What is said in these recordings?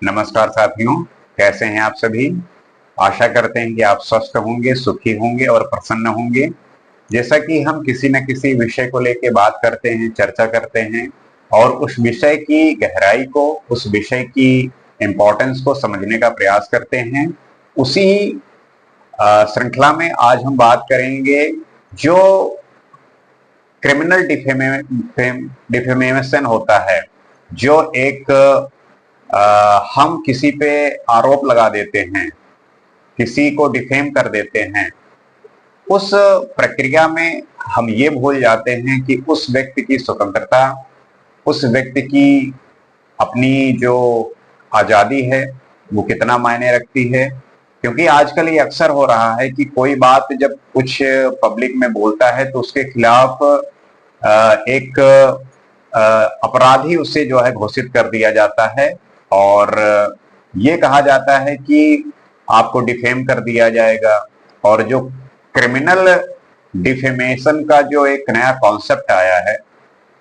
नमस्कार साथियों, कैसे हैं आप सभी। आशा करते हैं कि आप स्वस्थ होंगे, सुखी होंगे और प्रसन्न होंगे। जैसा कि हम किसी न किसी विषय को लेकर बात करते हैं, चर्चा करते हैं और उस विषय की गहराई को, उस विषय की इम्पोर्टेंस को समझने का प्रयास करते हैं। उसी श्रृंखला में आज हम बात करेंगे जो क्रिमिनल डिफेमेशन होता है, जो एक हम किसी पे आरोप लगा देते हैं, किसी को डिफेम कर देते हैं। उस प्रक्रिया में हम ये भूल जाते हैं कि उस व्यक्ति की स्वतंत्रता, उस व्यक्ति की अपनी जो आजादी है वो कितना मायने रखती है। क्योंकि आजकल ये अक्सर हो रहा है कि कोई बात जब कुछ पब्लिक में बोलता है तो उसके खिलाफ एक अपराधी उसे जो है घोषित कर दिया जाता है और ये कहा जाता है कि आपको डिफेम कर दिया जाएगा। और जो क्रिमिनल डिफेमेशन का जो एक नया कॉन्सेप्ट आया है,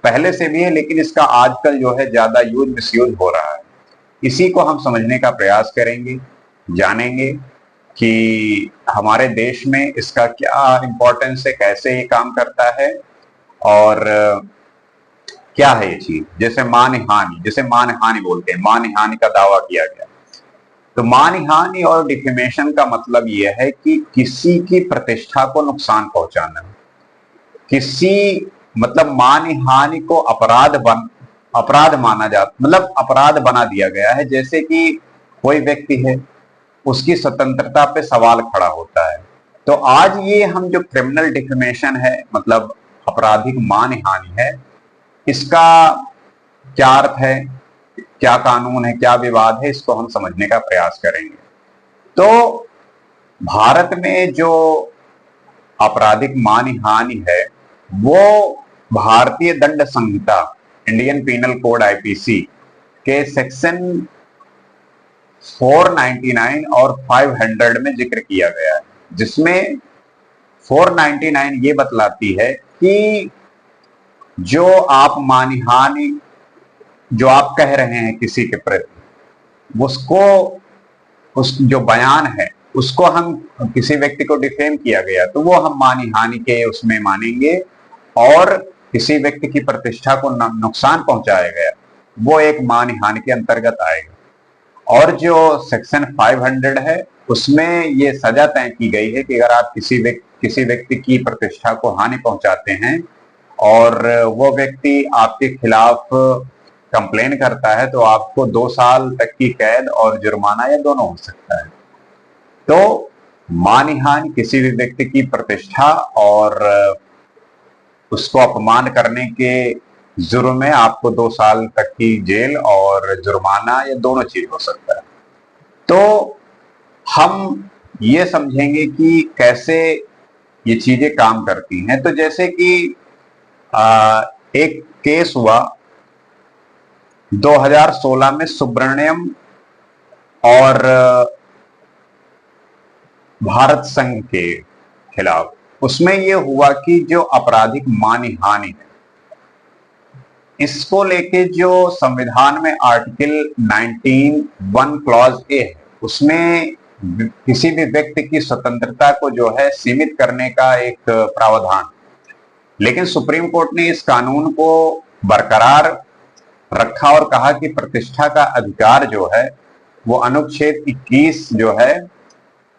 पहले से भी है लेकिन इसका आजकल जो है ज्यादा यूज मिसयूज हो रहा है। इसी को हम समझने का प्रयास करेंगे, जानेंगे कि हमारे देश में इसका क्या इंपॉर्टेंस है, कैसे ये काम करता है और क्या है ये चीज। जैसे मानहानि, जैसे मानहानि बोलते हैं, मानहानि का दावा किया गया। तो मानहानि और डिफेमेशन का मतलब यह है कि किसी की प्रतिष्ठा को नुकसान पहुंचाना, किसी मतलब मानहानि को अपराध माना जाता, मतलब अपराध बना दिया गया है। जैसे कि कोई व्यक्ति है, उसकी स्वतंत्रता पे सवाल खड़ा होता है। तो आज ये हम जो क्रिमिनल डिफेमेशन है, मतलब आपराधिक मानहानि है, इसका क्या अर्थ है, क्या कानून है, क्या विवाद है, इसको हम समझने का प्रयास करेंगे। तो भारत में जो आपराधिक मानहानि है वो भारतीय दंड संहिता, इंडियन पीनल कोड आईपीसी के सेक्शन 499 और 500 में जिक्र किया गया है, जिसमें 499 ये बतलाती है कि जो आप मानहानि जो आप कह रहे हैं किसी के प्रति, उसको उस जो बयान है उसको हम, किसी व्यक्ति को डिफेम किया गया तो वो हम मानहानि के उसमें मानेंगे। और किसी व्यक्ति की प्रतिष्ठा को नुकसान पहुंचाया गया वो एक मानहानि के अंतर्गत आएगा। और जो सेक्शन 500 है उसमें ये सजा तय की गई है कि अगर आप किसी व्यक्ति की प्रतिष्ठा को हानि पहुंचाते हैं और वो व्यक्ति आपके खिलाफ कंप्लेन करता है तो आपको 2 साल तक की कैद और जुर्माना या दोनों हो सकता है। तो मानहानि किसी भी व्यक्ति की प्रतिष्ठा और उसको अपमान करने के जुर्म में आपको 2 साल तक की जेल और जुर्माना या दोनों चीज हो सकता है। तो हम ये समझेंगे कि कैसे ये चीजें काम करती हैं। तो जैसे कि एक केस हुआ 2016 में सुब्रमण्यम और भारत संघ के खिलाफ। उसमें यह हुआ कि जो आपराधिक मानहानि है इसको लेके जो संविधान में आर्टिकल 19(1) क्लॉज ए है, उसमें किसी भी व्यक्ति की स्वतंत्रता को जो है सीमित करने का एक प्रावधान। लेकिन सुप्रीम कोर्ट ने इस कानून को बरकरार रखा और कहा कि प्रतिष्ठा का अधिकार जो है वो अनुच्छेद 21 जो है,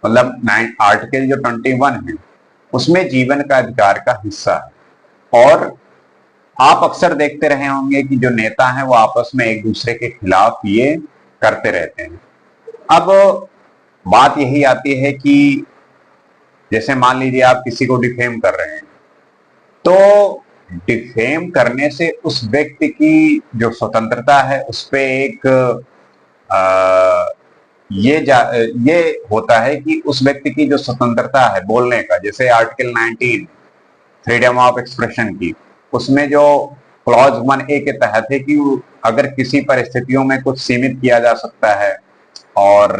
मतलब आर्टिकल जो 21 है उसमें जीवन का अधिकार का हिस्सा है। और आप अक्सर देखते रहे होंगे कि जो नेता हैं वो आपस में एक दूसरे के खिलाफ ये करते रहते हैं। अब बात यही आती है कि जैसे मान लीजिए आप किसी को डिफेम कर रहे हैं, तो डिफेम करने से उस व्यक्ति की जो स्वतंत्रता है उस पर एक ये होता है कि उस व्यक्ति की जो स्वतंत्रता है बोलने का, जैसे आर्टिकल 19 फ्रीडम ऑफ एक्सप्रेशन की, उसमें जो क्लॉज 1A के तहत है कि अगर किसी परिस्थितियों में कुछ सीमित किया जा सकता है और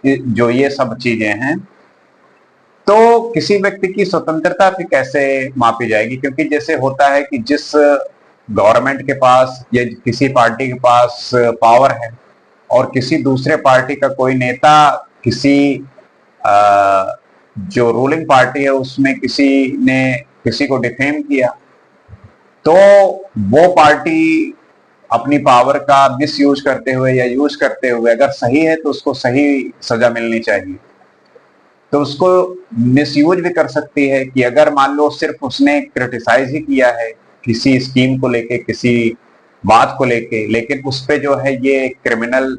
जो ये सब चीजें हैं, तो किसी व्यक्ति की स्वतंत्रता फिर कैसे मापी जाएगी। क्योंकि जैसे होता है कि जिस गवर्नमेंट के पास या किसी पार्टी के पास पावर है और किसी दूसरे पार्टी का कोई नेता किसी जो रूलिंग पार्टी है उसमें किसी ने किसी को डिफेम किया, तो वो पार्टी अपनी पावर का मिस यूज करते हुए या यूज करते हुए अगर सही है तो उसको सही सजा मिलनी चाहिए, तो उसको मिसयूज भी कर सकती है कि अगर मान लो सिर्फ उसने क्रिटिसाइज ही किया है किसी स्कीम को लेके, किसी बात को लेके, लेकिन उस पे जो है ये क्रिमिनल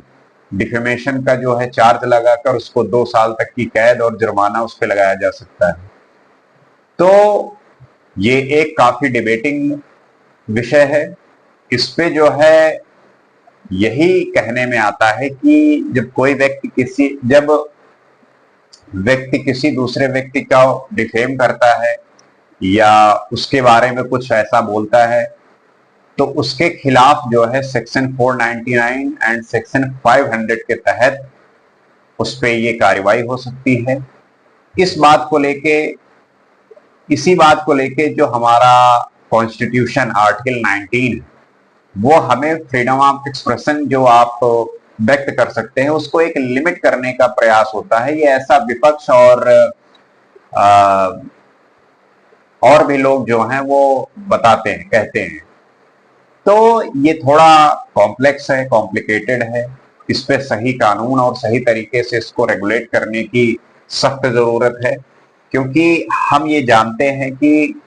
डिफेमेशन का जो है चार्ज लगाकर उसको 2 साल तक की कैद और जुर्माना उस पे लगाया जा सकता है। तो ये एक काफी डिबेटिंग विषय है। इस पे जो है यही कहने में आता है कि जब व्यक्ति किसी दूसरे व्यक्ति का डिफेम करता है या उसके बारे में कुछ ऐसा बोलता है, तो उसके खिलाफ जो है सेक्शन 499 एंड सेक्शन 500 के तहत उस पे ये कार्रवाई हो सकती है। इस बात को लेके इसी बात को लेके जो हमारा कॉन्स्टिट्यूशन आर्टिकल 19 वो हमें फ्रीडम ऑफ एक्सप्रेशन जो आप व्यक्त कर सकते हैं उसको एक लिमिट करने का प्रयास होता है। ये ऐसा विपक्ष और भी लोग जो हैं वो बताते हैं, कहते हैं। तो ये थोड़ा कॉम्प्लेक्स है, कॉम्प्लिकेटेड है। इस पे सही कानून और सही तरीके से इसको रेगुलेट करने की सख्त जरूरत है, क्योंकि हम ये जानते हैं कि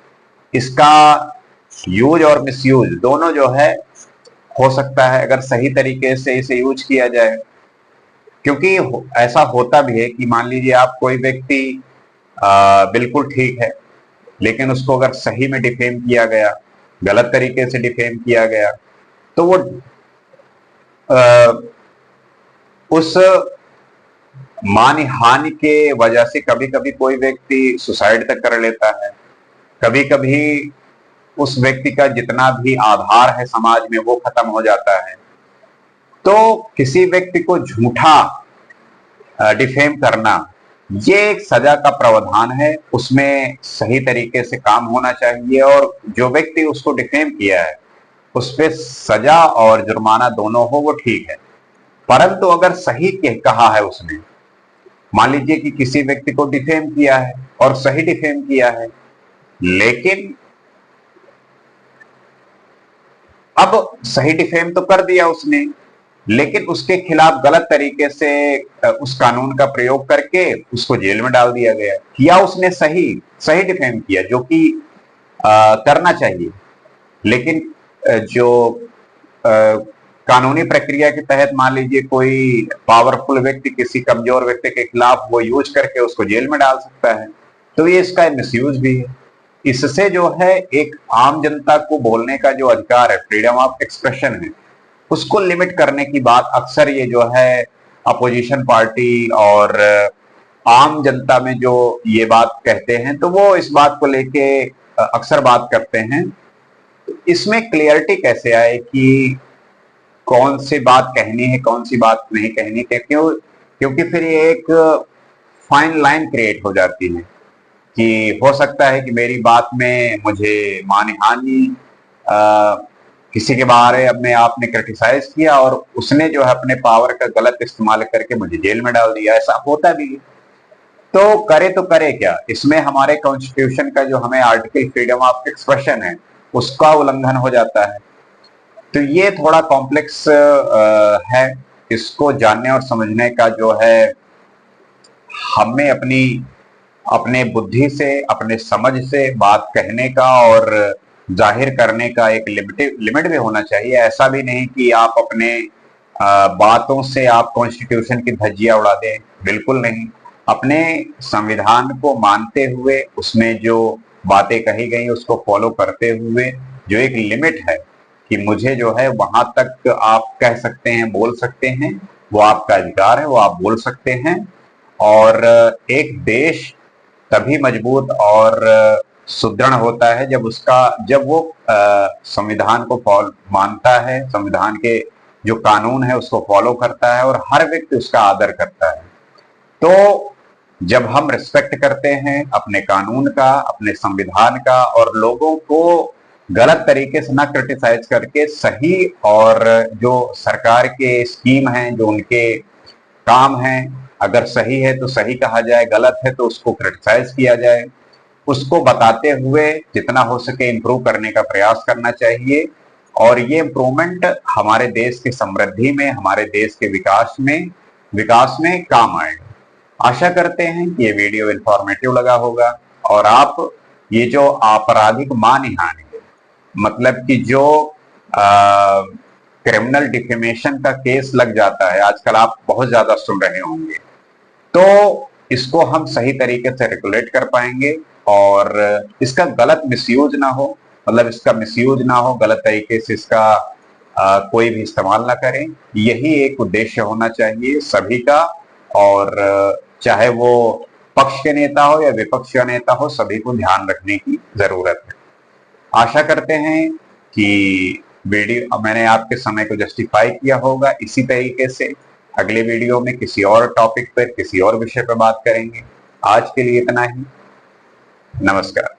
इसका यूज और मिसयूज दोनों जो है हो सकता है अगर सही तरीके से इसे यूज किया जाए। क्योंकि ऐसा होता भी है कि मान लीजिए आप कोई व्यक्ति बिल्कुल ठीक है, लेकिन उसको अगर सही में डिफेम किया गया, गलत तरीके से डिफेम किया गया, तो वो उस मान हानि के वजह से कभी कभी कोई व्यक्ति सुसाइड तक कर लेता है, कभी कभी उस व्यक्ति का जितना भी आधार है समाज में वो खत्म हो जाता है। तो किसी व्यक्ति को झूठा डिफेम करना ये एक सजा का प्रावधान है, उसमें सही तरीके से काम होना चाहिए और जो व्यक्ति उसको डिफेम किया है उस पर सजा और जुर्माना दोनों हो वो ठीक है। परंतु अगर सही कहा है उसने, मान लीजिए कि किसी व्यक्ति को डिफेम किया है और सही डिफेम किया है, लेकिन अब सही डिफेम तो कर दिया उसने, लेकिन उसके खिलाफ गलत तरीके से उस कानून का प्रयोग करके उसको जेल में डाल दिया गया, या उसने सही डिफेम किया जो कि करना चाहिए, लेकिन जो कानूनी प्रक्रिया के तहत मान लीजिए कोई पावरफुल व्यक्ति किसी कमजोर व्यक्ति के खिलाफ वो यूज करके उसको जेल में डाल सकता है, तो ये इसका मिसयूज भी है। इससे जो है एक आम जनता को बोलने का जो अधिकार है, फ्रीडम ऑफ एक्सप्रेशन है, उसको लिमिट करने की बात अक्सर ये जो है अपोजिशन पार्टी और आम जनता में जो ये बात कहते हैं, तो वो इस बात को लेके अक्सर बात करते हैं। इसमें क्लियरिटी कैसे आए कि कौन सी बात कहनी है, कौन सी बात नहीं कहनी, क्योंकि फिर ये एक फाइन लाइन क्रिएट हो जाती है कि हो सकता है कि मेरी बात में मुझे मानहानि किसी के बारे में आपने क्रिटिसाइज किया और उसने जो है अपने पावर का गलत इस्तेमाल करके मुझे जेल में डाल दिया, ऐसा होता भी है। तो करे क्या, इसमें हमारे कॉन्स्टिट्यूशन का जो हमें आर्टिकल फ्रीडम ऑफ एक्सप्रेशन है उसका उल्लंघन हो जाता है। तो ये थोड़ा कॉम्प्लेक्स है, इसको जानने और समझने का जो है हमें अपने बुद्धि से, अपने समझ से बात कहने का और जाहिर करने का एक लिमिट भी होना चाहिए। ऐसा भी नहीं कि आप अपने बातों से आप कॉन्स्टिट्यूशन की धज्जियां उड़ा दें, बिल्कुल नहीं। अपने संविधान को मानते हुए उसमें जो बातें कही गई उसको फॉलो करते हुए जो एक लिमिट है कि मुझे जो है वहां तक आप कह सकते हैं, बोल सकते हैं, वो आपका अधिकार है, वो आप बोल सकते हैं। और एक देश तभी मजबूत और सुदृढ़ होता है जब वो संविधान को मानता है, संविधान के जो कानून है उसको फॉलो करता है और हर व्यक्ति उसका आदर करता है। तो जब हम रिस्पेक्ट करते हैं अपने कानून का, अपने संविधान का और लोगों को गलत तरीके से ना क्रिटिसाइज करके सही और जो सरकार के स्कीम हैं, जो उनके काम हैं, अगर सही है तो सही कहा जाए, गलत है तो उसको क्रिटिसाइज किया जाए, उसको बताते हुए जितना हो सके इम्प्रूव करने का प्रयास करना चाहिए। और ये इम्प्रूवमेंट हमारे देश की समृद्धि में, हमारे देश के विकास में काम आएगा। आशा करते हैं कि ये वीडियो इंफॉर्मेटिव लगा होगा और आप ये जो आपराधिक मानहानि है, मतलब कि जो क्रिमिनल डिफेमेशन का केस लग जाता है, आजकल आप बहुत ज्यादा सुन रहे होंगे, तो इसको हम सही तरीके से रेगुलेट कर पाएंगे और इसका गलत मिसयूज ना हो, मतलब इसका मिसयूज ना हो, गलत तरीके से इसका कोई भी इस्तेमाल ना करें। यही एक उद्देश्य होना चाहिए सभी का, और चाहे वो पक्ष के नेता हो या विपक्ष का नेता हो, सभी को ध्यान रखने की जरूरत है। आशा करते हैं कि वीडियो मैंने आपके समय को जस्टिफाई किया होगा। इसी तरीके से अगले वीडियो में किसी और टॉपिक पर, किसी और विषय पर बात करेंगे। आज के लिए इतना ही। नमस्कार।